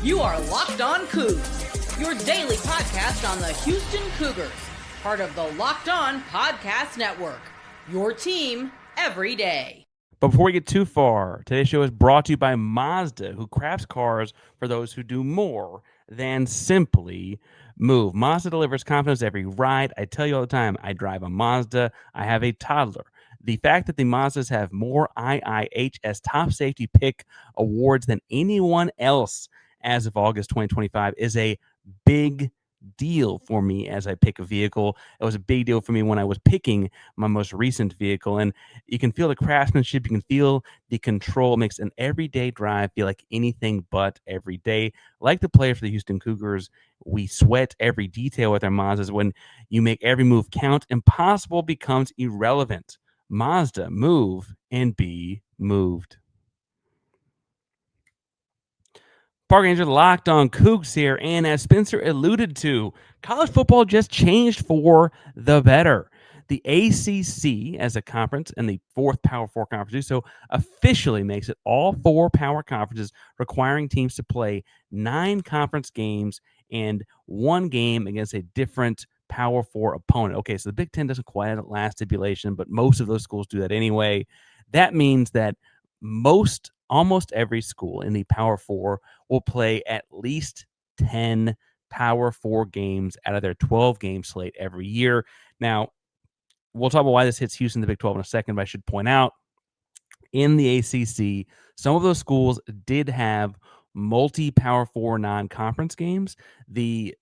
You are Locked On Cougs, your daily podcast on the Houston Cougars, part of the Locked On Podcast Network, your team every day. But before we get too far, today's show is brought to you by Mazda, who crafts cars for those who do more than simply move. Mazda delivers confidence every ride. I tell you all the time, I drive a Mazda. I have a toddler. The fact that the Mazdas have more IIHS Top Safety Pick awards than anyone else as of August 2025 is a big deal for me as I pick a vehicle. It was a big deal for me when I was picking my most recent vehicle. And you can feel the craftsmanship, you can feel the control. It makes an everyday drive feel like anything but every day. Like the players for the Houston Cougars, we sweat every detail with our Mazdas. When you make every move count, impossible becomes irrelevant. Mazda, move and be moved. Park Ranger Locked On Cougs here, and as Spencer alluded to, college football just changed for the better. The ACC as a conference and the fourth Power 4 conference so officially makes it all four power conferences, requiring teams to play 9 conference games and 1 game against a different Power 4 opponent. Okay, so the Big Ten doesn't quite have that last stipulation, but most of those schools do that anyway. That means that almost every school in the Power 4 will play at least 10 Power 4 games out of their 12-game slate every year. Now, we'll talk about why this hits Houston, the Big 12, in a second, but I should point out, in the ACC, some of those schools did have multi-Power 4 non-conference games. The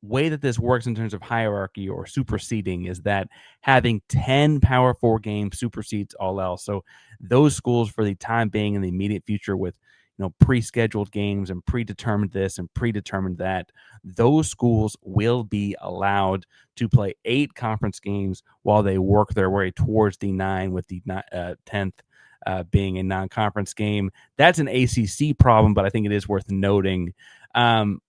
way that this works in terms of hierarchy or superseding is that having 10 Power 4 games supersedes all else. So those schools, for the time being in the immediate future, with pre-scheduled games and predetermined this and predetermined that, those schools will be allowed to play 8 conference games while they work their way towards the 9, with the 10th being a non-conference game. That's an ACC problem, but I think it is worth noting.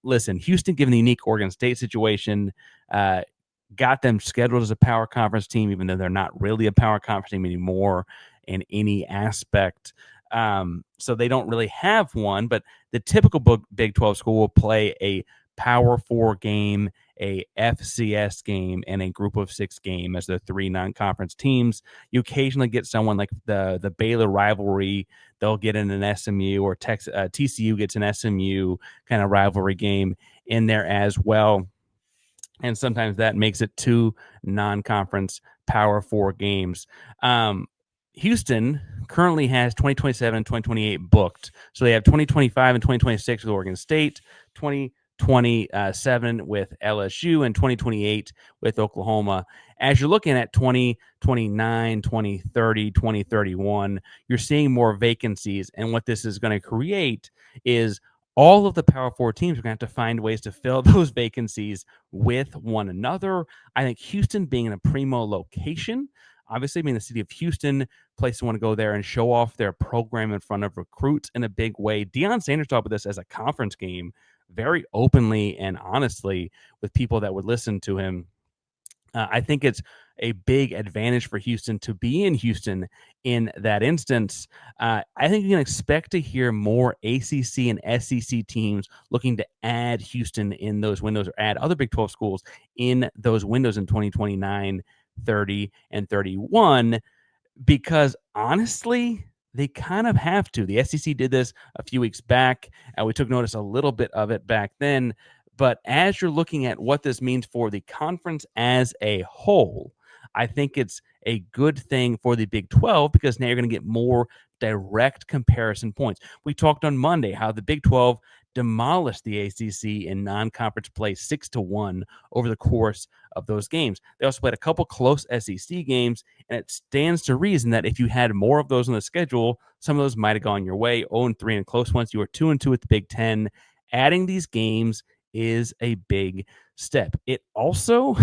Listen, Houston, given the unique Oregon State situation, got them scheduled as a power conference team, even though they're not really a power conference team anymore in any aspect. So they don't really have one, but the typical Big 12 school will play a Power 4 game, a FCS game, and a Group of 6 game as their 3 non-conference teams. You occasionally get someone like the Baylor rivalry. They'll get in an SMU, or TCU gets an SMU kind of rivalry game in there as well. And sometimes that makes it 2 non-conference Power 4 games. Houston currently has 2027 and 2028 booked. So they have 2025 and 2026 with Oregon State, 2027 with LSU, and 2028 with Oklahoma. As you're looking at 2029, 2030, 2031, you're seeing more vacancies. And what this is going to create is all of the Power 4 teams are going to have to find ways to fill those vacancies with one another. I think Houston, being in a primo location, obviously being the city of Houston, place to want to go there and show off their program in front of recruits in a big way. Deion Sanders talked about this as a conference game very openly and honestly with people that would listen to him. I think it's a big advantage for Houston to be in Houston in that instance. I think you can expect to hear more ACC and SEC teams looking to add Houston in those windows, or add other Big 12 schools in those windows in 2029, 30, and 31, because honestly, they kind of have to. The SEC did this a few weeks back. We took notice a little bit of it back then. But as you're looking at what this means for the conference as a whole, I think it's a good thing for the Big 12, because now you're going to get more direct comparison points. We talked on Monday how the Big 12 demolished the ACC in non-conference play 6-1 over the course of those games. They also played a couple close SEC games, and it stands to reason that if you had more of those on the schedule, some of those might have gone your way. 0-3 in close ones. You were 2-2 at the Big 10. Adding these games is a big step. It also,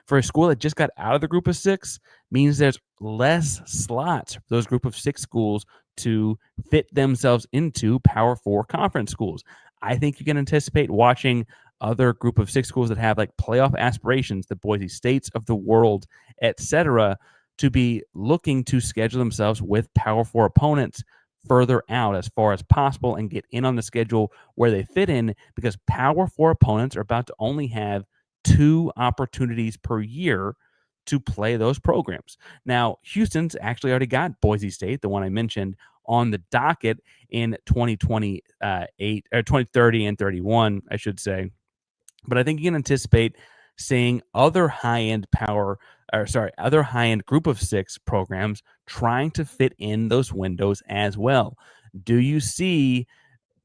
for a school that just got out of the Group of 6, means there's less slots for those Group of 6 schools to fit themselves into Power 4 conference schools. I think you can anticipate watching other Group of 6 schools that have like playoff aspirations, the Boise States of the world, etc., to be looking to schedule themselves with Power 4 opponents further out as far as possible and get in on the schedule where they fit in, because Power 4 opponents are about to only have 2 opportunities per year to play those programs. Now, Houston's actually already got Boise State, the one I mentioned, on the docket in 2028 or 2030 and 31, I should say. But I think you can anticipate seeing other high-end other high-end group of 6 programs trying to fit in those windows as well. Do you see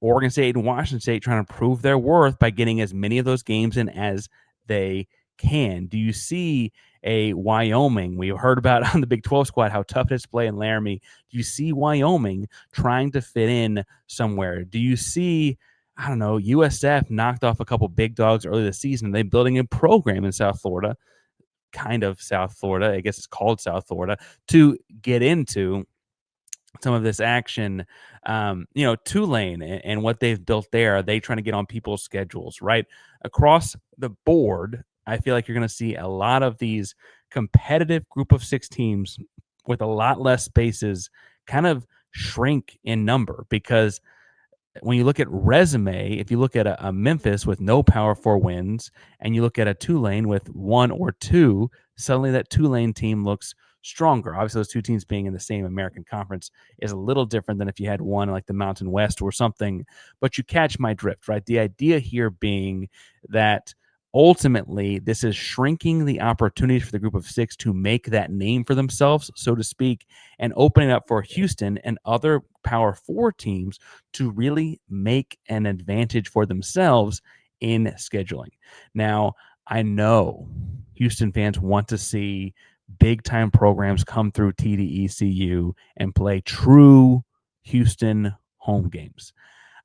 Oregon State and Washington State trying to prove their worth by getting as many of those games in as they can? Do you see a Wyoming? We heard about on the Big 12 squad how tough it is to play in Laramie. Do you see Wyoming trying to fit in somewhere? Do you see, I don't know, USF knocked off a couple big dogs early this season? They're building a program in South Florida, kind of South Florida, I guess it's called South Florida, to get into some of this action. Tulane and what they've built there, are they trying to get on people's schedules, right? Across the board, I feel like you're going to see a lot of these competitive group of 6 teams with a lot less spaces kind of shrink in number, because when you look at resume, if you look at a Memphis with no Power 4 wins and you look at a Tulane with 1 or 2, suddenly that Tulane team looks stronger. Obviously, those 2 teams being in the same American Conference is a little different than if you had one like the Mountain West or something, but you catch my drift, right? The idea here being that ultimately this is shrinking the opportunities for the group of 6 to make that name for themselves, so to speak, and opening up for Houston and other Power 4 teams to really make an advantage for themselves in scheduling. Now, I know Houston fans want to see big-time programs come through TDECU and play true Houston home games.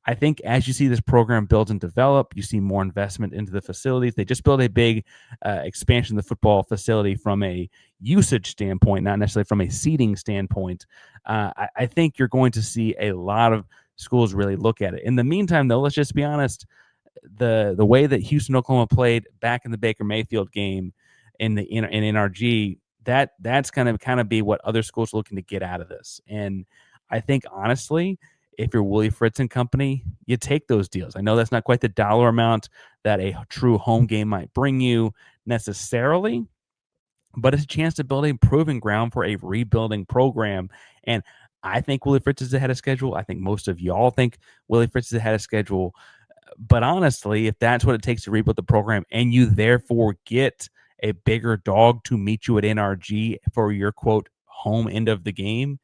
I think as you see this program build and develop, you see more investment into the facilities. They just built a big expansion of the football facility from a usage standpoint, not necessarily from a seating standpoint. I think you're going to see a lot of schools really look at it. In the meantime, though, let's just be honest. The way that Houston, Oklahoma played back in the Baker Mayfield game in NRG, that's going to kind of be what other schools are looking to get out of this. And I think, honestly, if you're Willie Fritz and company, you take those deals. I know that's not quite the dollar amount that a true home game might bring you necessarily, but it's a chance to build a proving ground for a rebuilding program. And I think Willie Fritz is ahead of schedule. I think most of y'all think Willie Fritz is ahead of schedule. But honestly, if that's what it takes to rebuild the program and you therefore get a bigger dog to meet you at NRG for your, quote, home end of the game,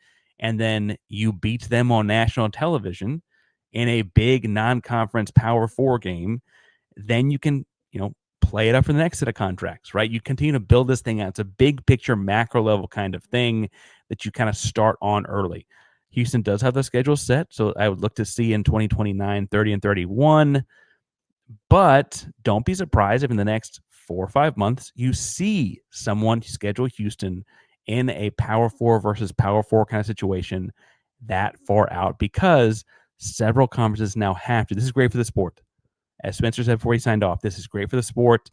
and then you beat them on national television in a big non-conference Power 4 game, then you can, play it up for the next set of contracts, right? You continue to build this thing out. It's a big picture, macro level kind of thing that you kind of start on early. Houston does have the schedule set, so I would look to see in 2029, 30 and 31. But don't be surprised if in the next 4 or 5 months you see someone schedule Houston in a Power 4 versus Power 4 kind of situation that far out, because several conferences now have to. This is great for the sport. As Spencer said before he signed off, this is great for the sport.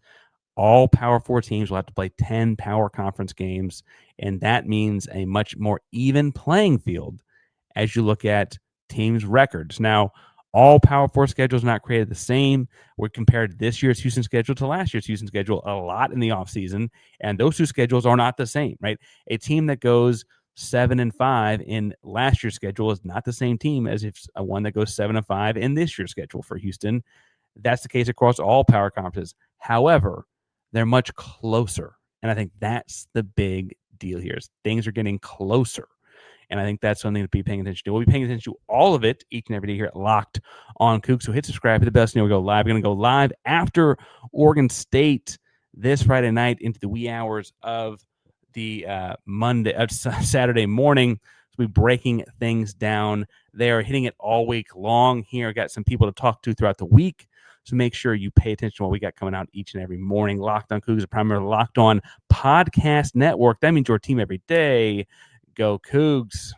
All Power 4 teams will have to play 10 Power Conference games, and that means a much more even playing field as you look at teams' records. Now, all Power 4 schedules are not created the same. We compared this year's Houston schedule to last year's Houston schedule a lot in the offseason, and those 2 schedules are not the same, right? A team that goes 7-5 in last year's schedule is not the same team as if one that goes 7-5 in this year's schedule for Houston. That's the case across all power conferences. However, they're much closer, and I think that's the big deal here. Is things are getting closer. And I think that's something to be paying attention to. We'll be paying attention to all of it each and every day here at Locked on Cougs. So hit subscribe, hit the bell so we go live. We're going to go live after Oregon State this Friday night into the wee hours of the Saturday morning. So we'll be breaking things down there, hitting it all week long here. Got some people to talk to throughout the week. So make sure you pay attention to what we got coming out each and every morning. Locked on Cougs, a primary Locked on podcast network. That means your team every day. Go Cougs.